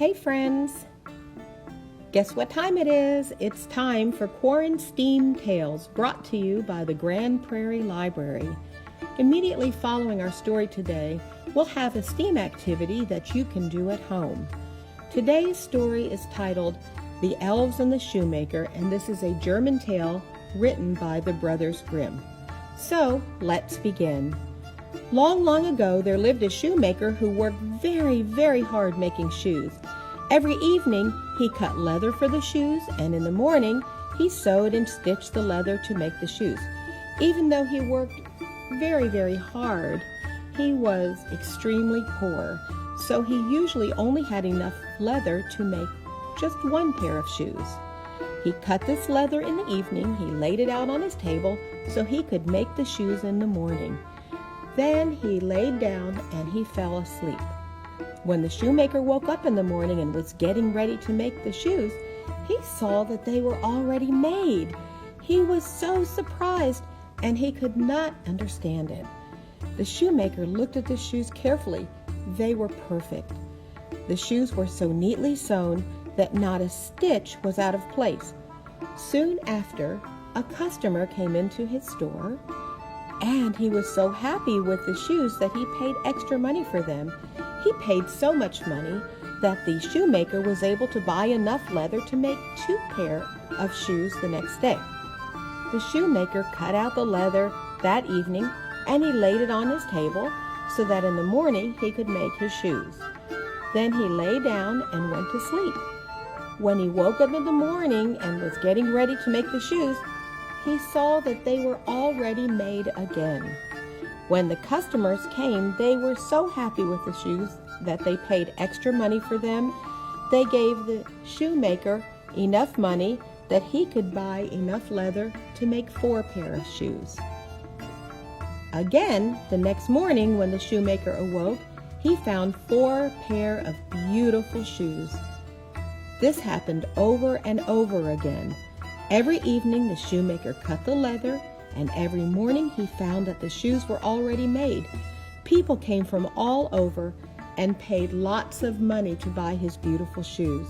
Hey friends! Guess what time it is? It's time for QuaranSTEAM Tales, brought to you by the Grand Prairie Library. Immediately following our story today, we'll have a STEAM activity that you can do at home. Today's story is titled The Elves and the Shoemaker, and this is a German tale written by the Brothers Grimm. So, let's begin. Long, long ago, there lived a shoemaker who worked very, very hard making shoes. Every evening, he cut leather for the shoes, and in the morning, he sewed and stitched the leather to make the shoes. Even though he worked very, very hard, he was extremely poor, so he usually only had enough leather to make just one pair of shoes. He cut this leather in the evening, he laid it out on his table so he could make the shoes in the morning. Then he laid down and he fell asleep. When the shoemaker woke up in the morning and was getting ready to make the shoes, he saw that they were already made. He was so surprised and he could not understand it. The shoemaker looked at the shoes carefully. They were perfect. The shoes were so neatly sewn that not a stitch was out of place. Soon after, a customer came into his store, and he was so happy with the shoes that he paid extra money for them. He paid so much money that the shoemaker was able to buy enough leather to make 2 pairs of shoes the next day. The shoemaker cut out the leather that evening and he laid it on his table so that in the morning he could make his shoes. Then he lay down and went to sleep. When he woke up in the morning and was getting ready to make the shoes, he saw that they were already made again. When the customers came, they were so happy with the shoes that they paid extra money for them. They gave the shoemaker enough money that he could buy enough leather to make 4 pairs of shoes. Again, the next morning when the shoemaker awoke, he found 4 pairs of beautiful shoes. This happened over and over again. Every evening the shoemaker cut the leather, and every morning he found that the shoes were already made. People came from all over and paid lots of money to buy his beautiful shoes.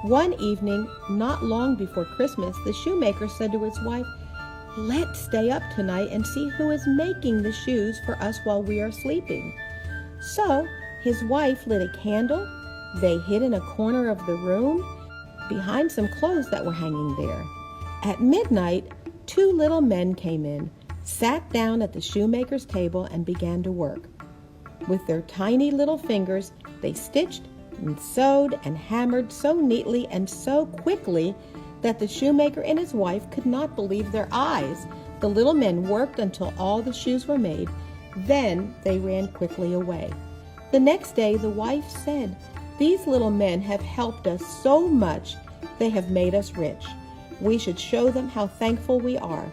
One evening, not long before Christmas, the shoemaker said to his wife, "Let's stay up tonight and see who is making the shoes for us while we are sleeping." So his wife lit a candle. They hid in a corner of the room behind some clothes that were hanging there. At midnight, 2 little men came in, sat down at the shoemaker's table, and began to work. With their tiny little fingers, they stitched and sewed and hammered so neatly and so quickly that the shoemaker and his wife could not believe their eyes. The little men worked until all the shoes were made. Then they ran quickly away. The next day, the wife said, "These little men have helped us so much. They have made us rich. We should show them how thankful we are."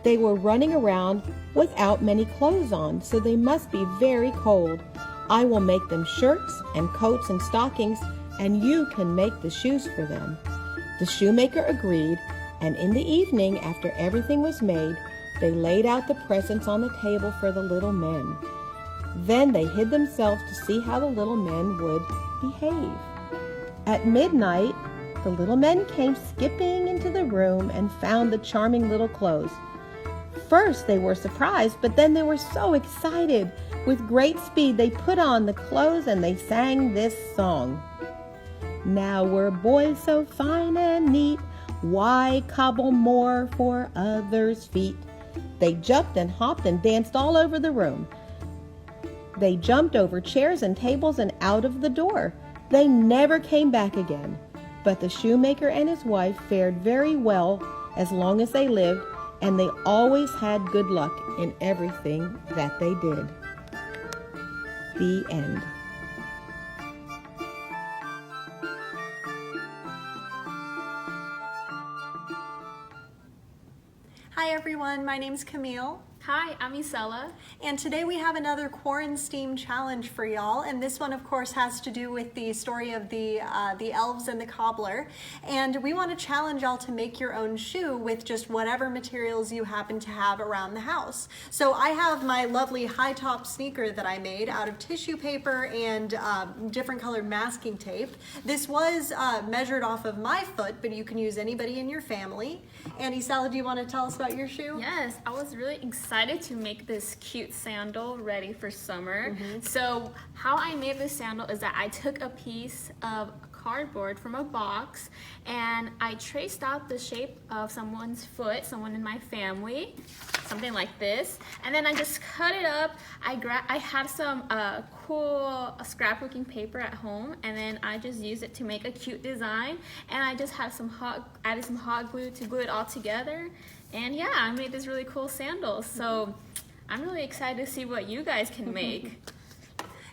They were running around without many clothes on, so they must be very cold. "I will make them shirts and coats and stockings, and you can make the shoes for them." The shoemaker agreed, and in the evening, after everything was made, they laid out the presents on the table for the little men. Then they hid themselves to see how the little men would behave. At midnight, the little men came skipping into the room and found the charming little clothes. First they were surprised, but then they were so excited. With great speed they put on the clothes and they sang this song. "Now we're boys so fine and neat, why cobble more for others' feet?" They jumped and hopped and danced all over the room. They jumped over chairs and tables and out of the door. They never came back again. But the shoemaker and his wife fared very well as long as they lived, and they always had good luck in everything that they did. The end. Hi everyone, my name's Camille. Hi, I'm Isella. And today we have another QuaranSTEAM challenge for y'all, and this one of course has to do with the story of the elves and the cobbler. And we want to challenge y'all to make your own shoe with just whatever materials you happen to have around the house. So I have my lovely high top sneaker that I made out of tissue paper and different colored masking tape. This was measured off of my foot, but you can use anybody in your family. And Isella, do you want to tell us about your shoe? Yes, I was really excited to make this cute sandal ready for summer. So how I made this sandal is that I took a piece of cardboard from a box and I traced out the shape of someone's foot, someone in my family, something like this, and then I just cut it up. I had some cool scrapbooking paper at home, and then I just used it to make a cute design, and I just had added some hot glue to glue it all together, and yeah, I made this really cool sandal. So I'm really excited to see what you guys can make.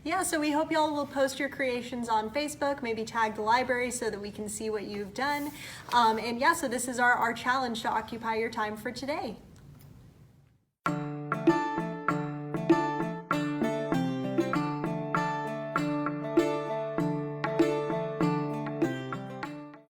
Yeah, so we hope y'all will post your creations on Facebook, maybe tag the library so that we can see what you've done. And yeah, so this is our challenge to occupy your time for today.